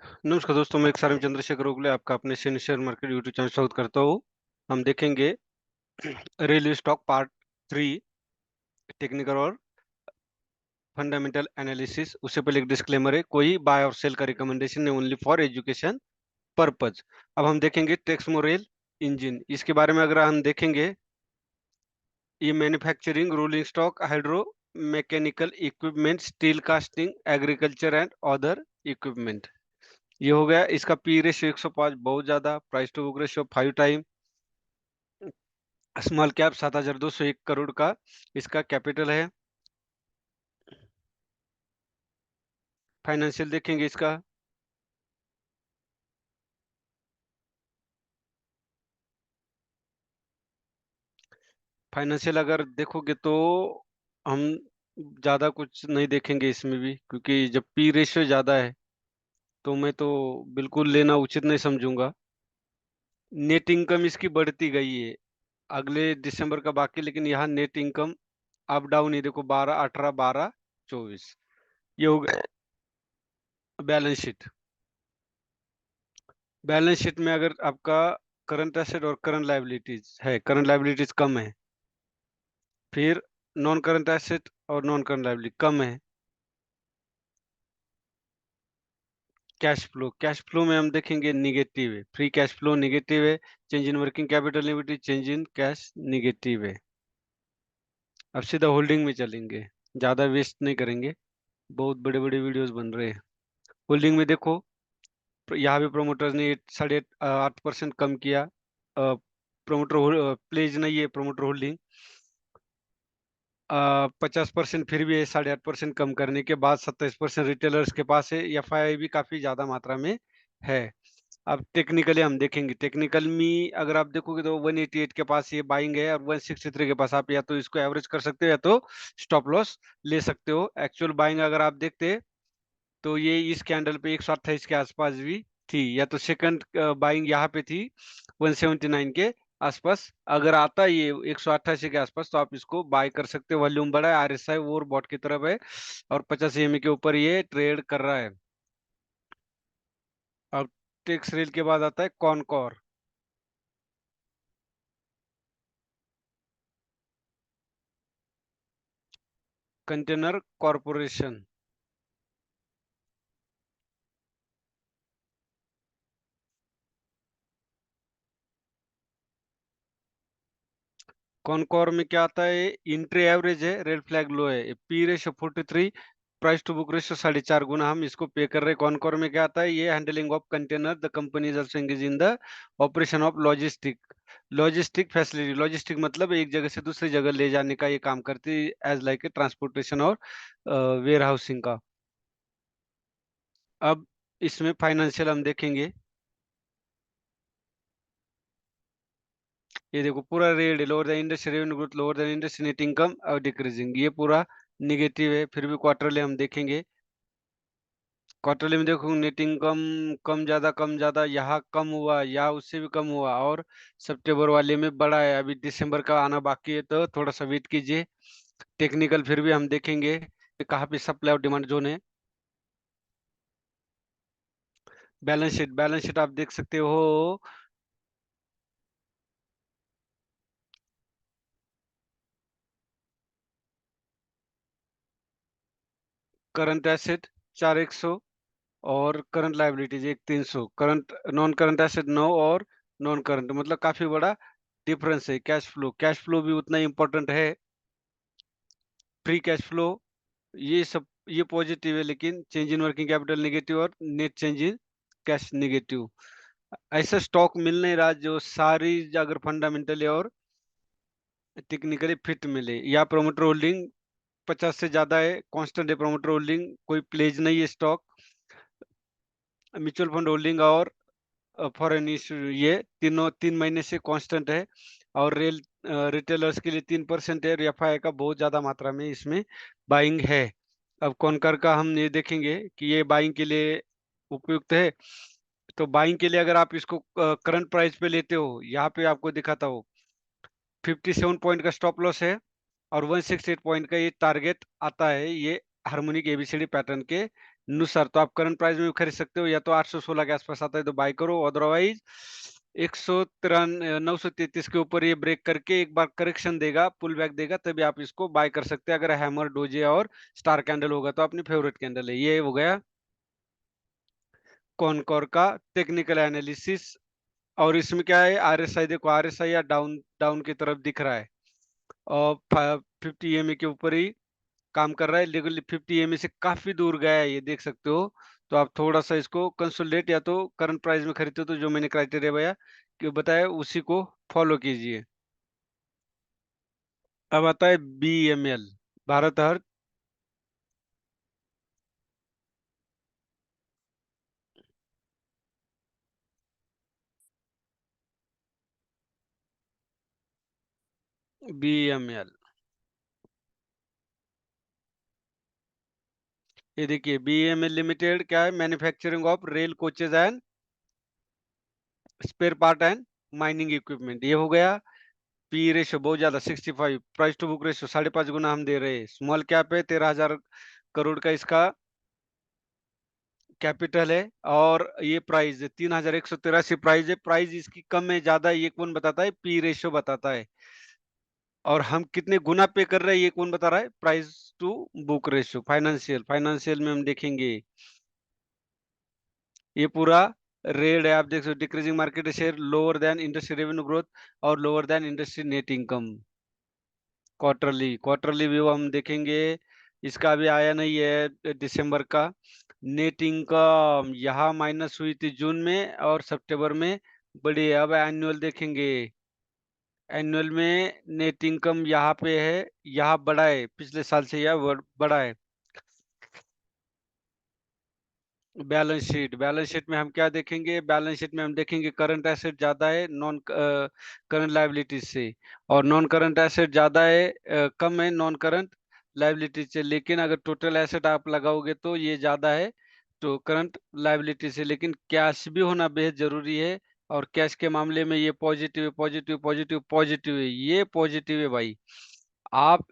नमस्कार दोस्तों, मैं एक्स चंद्रशेखर ओगले आपका अपने शेयर मार्केट यूट्यूब चैनल स्वागत करता हूँ। हम देखेंगे रेलवे स्टॉक पार्ट 3, टेक्निकल और फंडामेंटल एनालिसिस। उससे पहले एक डिस्क्लेमर है, कोई बाय और सेल का रिकमेंडेशन है, ओनली फॉर एजुकेशन पर्पज। अब हम देखेंगे टेक्समो रेल इंजन, इसके बारे में अगर हम देखेंगे, ये manufacturing, rolling stock, hydro mechanical equipment, steel casting, agriculture and other equipment. ये हो गया। इसका पी रेशियो 105, बहुत ज्यादा। Price to book ratio 5 time. Small cap 7,201 crore का इसका कैपिटल है। फाइनेंशियल देखेंगे इसका। फाइनेंशियल अगर देखोगे तो हम ज्यादा कुछ नहीं देखेंगे इसमें भी, क्योंकि जब पी रेशियो ज्यादा है तो मैं तो बिल्कुल लेना उचित नहीं समझूंगा। नेट इनकम इसकी बढ़ती गई है अगले दिसंबर का बाकी, लेकिन यहाँ नेट इनकम अप डाउन ही देखो, 12, 18, 12, 24। ये हो गया बैलेंस शीट। बैलेंस शीट में अगर आपका करंट एसेट और करंट लायबिलिटीज है, करंट लायबिलिटीज कम है, फिर नॉन करंट एसेट और नॉन करंट लायबिलिटी कम है। कैश फ्लो में हम देखेंगे निगेटिव है, फ्री कैश फ्लो निगेटिव है। Change in working capital limited, change in cash negative है। अब सीधा होल्डिंग में चलेंगे, ज्यादा वेस्ट नहीं करेंगे, बहुत बड़े बड़े वीडियोस बन रहे हैं। होल्डिंग में देखो, यहाँ भी प्रोमोटर्स ने 8.5% कम किया। प्रोमोटर प्लेज नहीं है, प्रोमोटर होल्डिंग 50% फिर भी 8.5% कम करने के बाद 27% रिटेलर्स के पास है। एफआई भी काफी ज्यादा मात्रा में है। अब टेक्निकली हम देखेंगे, टेक्निकल में अगर आप देखोगे तो 188 के पास ये बाइंग है और 163 के पास आप या तो इसको एवरेज कर सकते हो या तो स्टॉप लॉस ले सकते हो। एक्चुअल बाइंग अगर आप देखते तो ये इस कैंडल पे 128 के आसपास भी थी, या तो सेकंड बाइंग यहाँ पे थी 179 के आसपास। अगर आता ये 188 के आसपास तो आप इसको बाय कर सकते हो। वॉल्यूम बड़ा है, आरएसआई ओवर बॉट की तरफ है और 50 ईएमए के ऊपर ये ट्रेड कर रहा है। अब टेक्स रेल के बाद आता है कॉनकॉर। Container corporation. कॉनकॉर में क्या आता है, इंट्री एवरेज है, रेड फ्लैग लो है, P ratio 43, price to book ratio 4.5 गुना हम इसको पे कर रहे हैं। कॉनकॉर में क्या आता है, ये handling of container, the company is also engage in the operation of logistic facility. Logistic मतलब एक जगह से दूसरी जगह ले जाने का ये काम करती है, एज लाइक ए ट्रांसपोर्टेशन और वेयर हाउसिंग का। अब इसमें फाइनेंशियल हम देखेंगे, ये देखो पूरा रेड है, lower the industry revenue growth, lower the industry net income और डिक्रीजिंग, ये पूरा निगेटिव है। फिर भी क्वार्टरली हम देखेंगे, क्वार्टरली में देखो नेट इनकम कम ज्यादा, यहाँ कम हुआ या उससे भी कम हुआ, और सितंबर वाले में बड़ा है। अभी दिसंबर का आना बाकी है तो थोड़ा सा वेट कीजिए। टेक्निकल फिर भी हम देखेंगे कहाँ पे सप्लाई और डिमांड जोन है। बैलेंस शीट आप देख सकते हो। करंट एसेट 4,100 और current liabilities 1,300। Current non current asset 9 और नॉन करंट, मतलब काफी बड़ा डिफरेंस है। कैश फ्लो भी उतना इंपॉर्टेंट है। फ्री कैश फ्लो ये सब ये पॉजिटिव है, लेकिन change in working capital negative और net change in cash negative. ऐसा स्टॉक मिल नहीं रहा जो सारी अगर फंडामेंटली और टेक्निकली फिट मिले। या प्रोमोटर होल्डिंग 50 से ज्यादा है, कांस्टेंट है प्रोमोटर होल्डिंग, कोई प्लेज नहीं है स्टॉक। म्यूचुअल फंड होल्डिंग और फॉरेन इश्यू, ये तीनों 3 महीने से कांस्टेंट है। और रिटेलर्स के लिए 3% है, और एफआई का बहुत ज्यादा मात्रा में इसमें बाइंग है। अब कॉनकर का हम ये देखेंगे कि ये बाइंग के लिए उपयुक्त है। तो बाइंग के लिए अगर आप इसको करंट प्राइस पे लेते हो, यहाँ पे आपको दिखाता हूँ 57 पॉइंट का स्टॉप लॉस है और 168 पॉइंट का ये टारगेट आता है। ये हार्मोनिक एबीसीडी पैटर्न के नुसार तो आप करंट प्राइस में भी खरीद सकते हो, या तो 816 के आसपास आता है तो बाय करो, अदरवाइज 933 के ऊपर ये ब्रेक करके एक बार करेक्शन देगा, पुल बैक देगा, तभी आप इसको बाय कर सकते हैं। अगर हैमर, डोजे और स्टार कैंडल होगा तो अपनी फेवरेट कैंडल है। ये हो गया कॉनकोर का टेक्निकल एनालिसिस। और इसमें क्या है, आरएसआई देखो, आरएसआई या डाउन डाउन की तरफ दिख रहा है, और 50 EMA के ऊपर ही काम कर रहा है, लेकिन 50 EMA से काफी दूर गया है, ये देख सकते हो। तो आप थोड़ा सा इसको कंसोलिडेट या तो करंट प्राइस में खरीदते हो तो जो मैंने क्राइटेरिया बताया उसी को फॉलो कीजिए। अब आता है BML, भारत हर। BML, ये देखिए BML लिमिटेड क्या है, manufacturing of rail coaches and spare part and mining equipment. ये हो गया। पी रेशियो बहुत ज्यादा 65, प्राइस टू बुक रेशियो 5.5 गुना हम दे रहे हैं। स्मॉल कैप है, 13,000 करोड़ का इसका कैपिटल है। और ये प्राइस 3,183 प्राइस है। प्राइस इसकी कम है ज्यादा, ये कौन बताता है, पी रेशियो बताता है। और हम कितने गुना पे कर रहे हैं, ये कौन बता रहा है, price to book ratio. Financial financial में हम देखेंगे, ये पूरा रेड है, आप देख सकते हो। Decreasing market share, lower than industry revenue growth, और lower than industry net income. Quarterly quarterly view हम देखेंगे, इसका अभी आया नहीं है दिसंबर का। नेट इनकम यहाँ माइनस हुई थी जून में और सितंबर में बढ़ी है। अब एनुअल देखेंगे, एनुअल में नेट इनकम यहाँ पे है, यहाँ बढ़ा है, पिछले साल से यह बढ़ा है। बैलेंस शीट में हम क्या देखेंगे, बैलेंस शीट में हम देखेंगे करंट एसेट ज्यादा है नॉन करंट लायबिलिटीज से, और नॉन करंट एसेट ज्यादा है, कम है नॉन करंट लायबिलिटीज से। लेकिन अगर टोटल एसेट आप लगाओगे तो ये ज्यादा है तो करंट लायबिलिटी से। लेकिन कैश भी होना बेहद जरूरी है, और कैश के मामले में ये पॉजिटिव है, पॉजिटिव पॉजिटिव पॉजिटिव है, ये पॉजिटिव है भाई। आप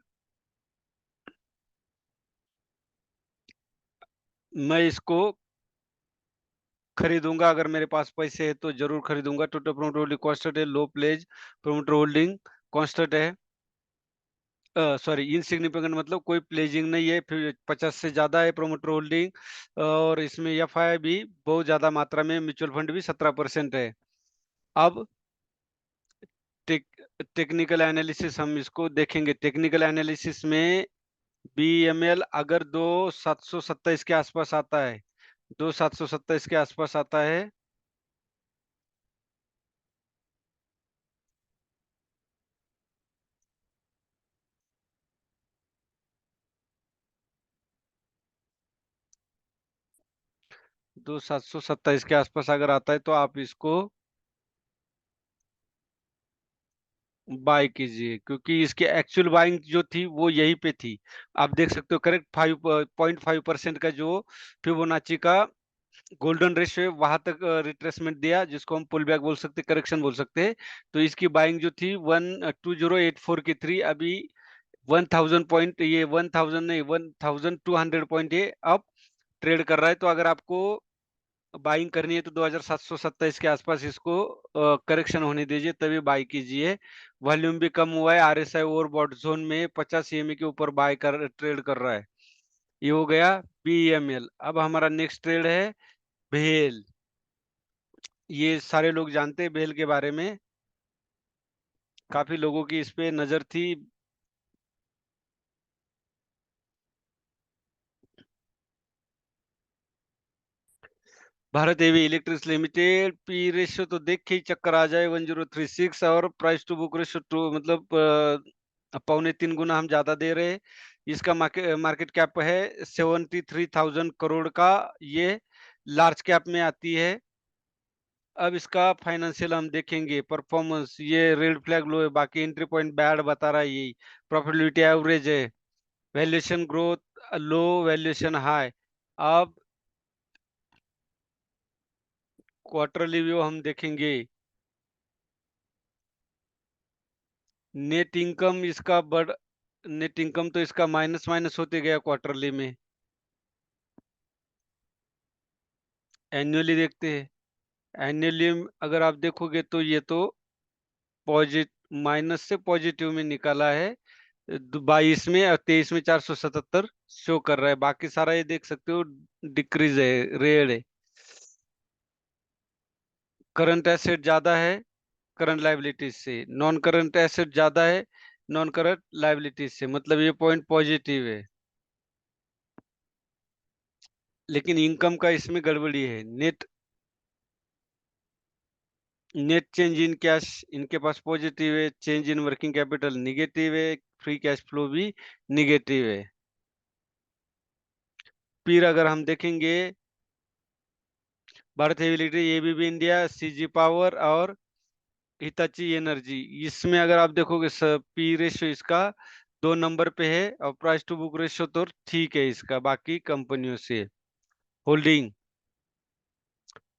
मैं इसको खरीदूंगा, अगर मेरे पास पैसे है तो जरूर खरीदूंगा। टोटल प्रोमोटर होल्डिंग कांस्टेंट है, लो प्लेज प्रोमोटर होल्डिंग कांस्टेंट है, सॉरी इनसिग्निफिकेंट मतलब कोई प्लेजिंग नहीं है। फिर 50 से ज्यादा है प्रोमोटर होल्डिंग, और इसमें एफआई भी बहुत ज्यादा मात्रा में, म्यूचुअल फंड भी 17% है। अब टेक, टेक्निकल एनालिसिस हम इसको देखेंगे। टेक्निकल एनालिसिस में बीएमएल अगर 2,727 के आसपास आता है, 2,727 के आसपास आता है, 2,727 के आसपास अगर आता है तो आप इसको बाय कीजिए, क्योंकि इसकी एक्चुअल बाइंग जो थी वो यहीं पे थी। आप देख सकते हो करेक्ट 5.5% का जो फिबोनाची का गोल्डन रेशियो है, वहां तक रिट्रेसमेंट दिया, जिसको हम पुल बैक बोल सकते, करेक्शन बोल सकते हैं। तो इसकी बाइंग जो थी 12084 की थी, अभी 1000 पॉइंट, ये 1000 नहीं 1200 पॉइंट ये अब ट्रेड कर रहा है। तो अगर आपको बाइंग करनी है तो 2727 के आसपास इसको करेक्शन होने दीजिए, तभी बाई कीजिए। वॉल्यूम भी कम हुआ है, आरएसआई ओवरबॉट जोन में 50 EMA के ऊपर बाय कर ट्रेड कर रहा है। ये हो गया बीएमएल। अब हमारा नेक्स्ट ट्रेड है भेल। ये सारे लोग जानते हैं भेल के बारे में, काफी लोगों की इस पे नजर थी। Bharat heavy electric limited, P ratio तो देख के ही चक्कर आ जाए, 1036, और price to book ratio two मतलब 2.25 गुना हम ज्यादा दे रहे हैं। इसका मार्केट कैप है 73,000 करोड़ का, ये लार्ज कैप में आती है। अब इसका फाइनेंशियल हम देखेंगे, परफॉर्मेंस ये रेड फ्लैग लो है, बाकी एंट्री पॉइंट बैड बता रहा है यही। प्रॉफिटेबिलिटी एवरेज है, वैल्यूएशन ग्रोथ लो, वैल्यूएशन हाई। अब क्वार्टरली व्यू हम देखेंगे, नेट इनकम इसका बढ़ नेट इनकम तो इसका माइनस माइनस होते गया क्वार्टरली में। एनुअली देखते हैं। एनुअली अगर आप देखोगे तो ये तो पॉजिट माइनस से पॉजिटिव में निकाला है, 22 में और 23 में 477 शो कर रहा है। बाकी सारा ये देख सकते हो डिक्रीज है, रेड है। करंट एसेट ज्यादा है करंट लाइबिलिटीज से, नॉन करंट एसेट ज्यादा है नॉन करंट लाइबिलिटीज से, मतलब ये पॉइंट पॉजिटिव है। लेकिन इनकम का इसमें गड़बड़ी है। नेट चेंज इन कैश इनके पास पॉजिटिव है, change in working capital negative है, फ्री कैश फ्लो भी निगेटिव है। फिर अगर हम देखेंगे Bharat heavy electric, ABB India, CG power और हिताची एनर्जी, इसमें अगर आप देखोगे पी रेशियो इसका 2 नंबर पे है और प्राइस टू बुक रेशियो तो ठीक है इसका बाकी कंपनियों से। होल्डिंग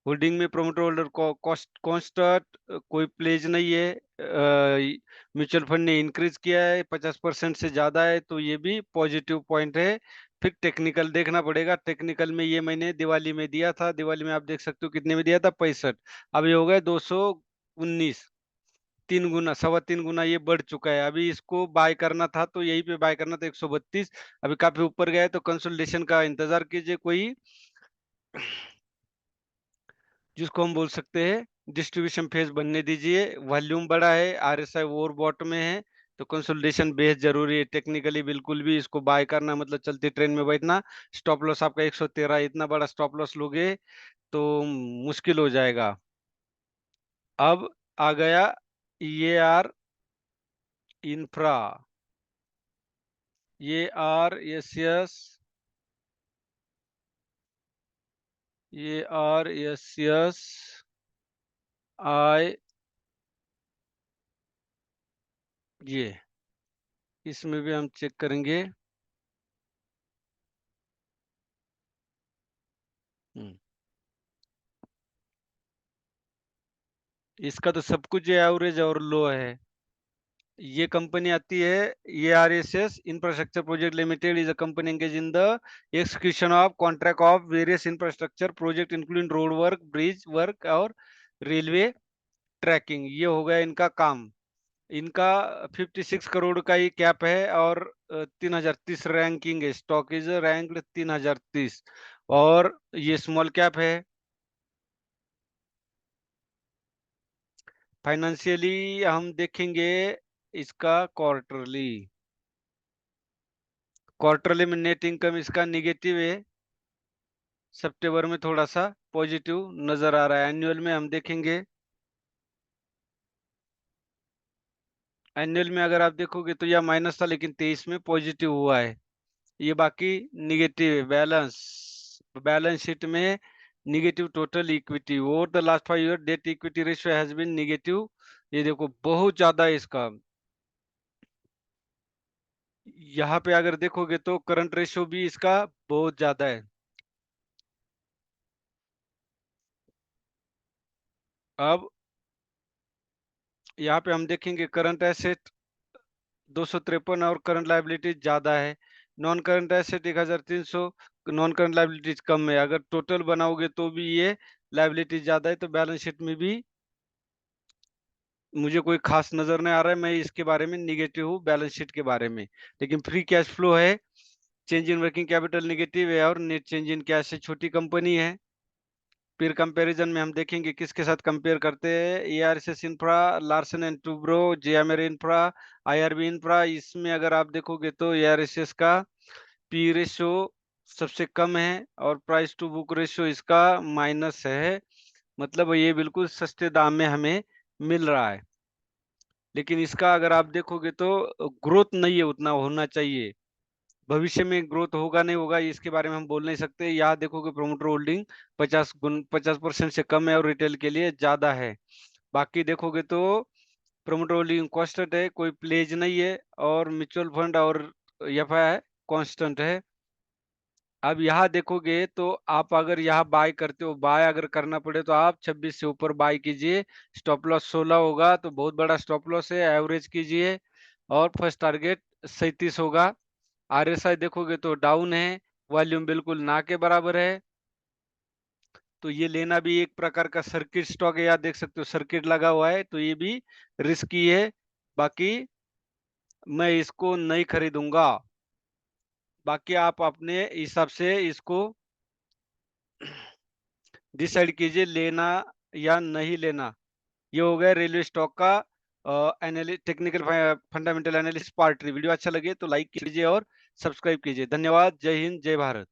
होल्डिंग में प्रोमोटर होल्डर कॉस्ट कांस्टेंट, कोई प्लेज नहीं है। म्यूचुअल फंड ने इंक्रीज किया है, 50% से ज्यादा है तो ये भी पॉजिटिव पॉइंट है। फिर टेक्निकल देखना पड़ेगा। टेक्निकल में ये मैंने दिवाली में दिया था, दिवाली में आप देख सकते हो कितने में दिया था, 65। अब ये हो गया 219, 3 गुना, 3.25 गुना ये बढ़ चुका है। अभी इसको बाय करना था तो यहीं पे बाय करना था 132, अभी काफी ऊपर गया है तो कंसोलिडेशन का इंतजार कीजिए कोई, जिसको हम बोल सकते हैं डिस्ट्रीब्यूशन फेज बनने दीजिए। वॉल्यूम बड़ा है, आरएसआई ओवरबॉट में है तो कंसोलिडेशन बेहद जरूरी है। टेक्निकली बिल्कुल भी इसको बाय करना मतलब चलती ट्रेन में बैठना। स्टॉप लॉस आपका 113, इतना बड़ा स्टॉप लॉस लोगे तो मुश्किल हो जाएगा। अब आ गया ये आर इंफ्रा, ये आर एस एस, ये आर एस एस आई, ये इसमें भी हम चेक करेंगे। इसका तो सब कुछ एवरेज और लो है। ये कंपनी आती है, ये R S S infrastructure project limited is a company engage in the execution of contract of various infrastructure project including road work, bridge work और रेलवे ट्रैकिंग। ये हो गया इनका काम। इनका 56 करोड़ का ही कैप है और 3030 रैंकिंग है, स्टॉक इज रैंक्ड 3030। और ये स्मॉल कैप है। फाइनेंशियली हम देखेंगे इसका क्वार्टरली, क्वार्टरली में नेट इनकम इसका निगेटिव है, सितंबर में थोड़ा सा पॉजिटिव नजर आ रहा है। एनुअल में हम देखेंगे, एनुअल में अगर आप देखोगे तो यह माइनस था लेकिन 23 में पॉजिटिव हुआ है। ये बाकी निगेटिव है। बैलेंस बैलेंस शीट में negative total equity over the last 5 year, debt equity ratio has been negative. ये देखो बहुत ज्यादा है इसका। यहाँ पे अगर देखोगे तो करंट रेशियो भी इसका बहुत ज्यादा है। अब यहाँ पे हम देखेंगे करंट एसेट 253 और करंट लायबिलिटी ज्यादा है। Non current asset 1300, non current liabilities कम है। अगर टोटल बनाओगे तो भी ये लायबिलिटी ज्यादा है तो बैलेंस शीट में भी मुझे कोई खास नजर नहीं आ रहा है। मैं इसके बारे में निगेटिव हूँ बैलेंस शीट के बारे में। लेकिन फ्री कैश फ्लो है, change in working capital negative है और नेट चेंज इन कैश है। छोटी कंपनी है। फिर कंपैरिजन में हम देखेंगे किसके साथ कंपेयर करते हैं। ARSS infra, Larsen and Toubro, JMR infra, IRB infra. इसमें अगर आप देखोगे तो एआरएसएस का पी रेशियो सबसे कम है और प्राइस टू बुक रेशियो इसका माइनस है, मतलब ये बिल्कुल सस्ते दाम में हमें मिल रहा है। लेकिन इसका अगर आप देखोगे तो ग्रोथ नहीं है, उतना होना चाहिए। भविष्य में ग्रोथ होगा नहीं होगा इसके बारे में हम बोल नहीं सकते। यहाँ देखोगे प्रोमोटर होल्डिंग 50% से कम है और रिटेल के लिए ज्यादा है। बाकी देखोगे तो प्रोमोटर होल्डिंग कांस्टेंट है, कोई प्लेज नहीं है, और म्यूचुअल फंड और एफआई कांस्टेंट है। अब यहाँ देखोगे तो आप अगर यहाँ बाय करते हो, बाय अगर करना पड़े तो आप 26 से ऊपर बाय कीजिए। स्टॉप लॉस 16 होगा तो बहुत बड़ा स्टॉप लॉस है, एवरेज कीजिए। और फर्स्ट टारगेट 37 होगा। आरएसआई देखोगे तो डाउन है, वॉल्यूम बिल्कुल ना के बराबर है। तो ये लेना भी एक प्रकार का सर्किट स्टॉक है, यहाँ देख सकते हो सर्किट लगा हुआ है, तो ये भी रिस्की है। बाकी मैं इसको नहीं खरीदूंगा। बाकी आप अपने हिसाब से इसको डिसाइड कीजिए लेना या नहीं लेना। ये हो गया रेलवे स्टॉक का technical fundamental analysis part 3। Video अच्छा लगे तो लाइक कीजिए और सब्सक्राइब कीजिए। धन्यवाद। जय हिंद, जय भारत।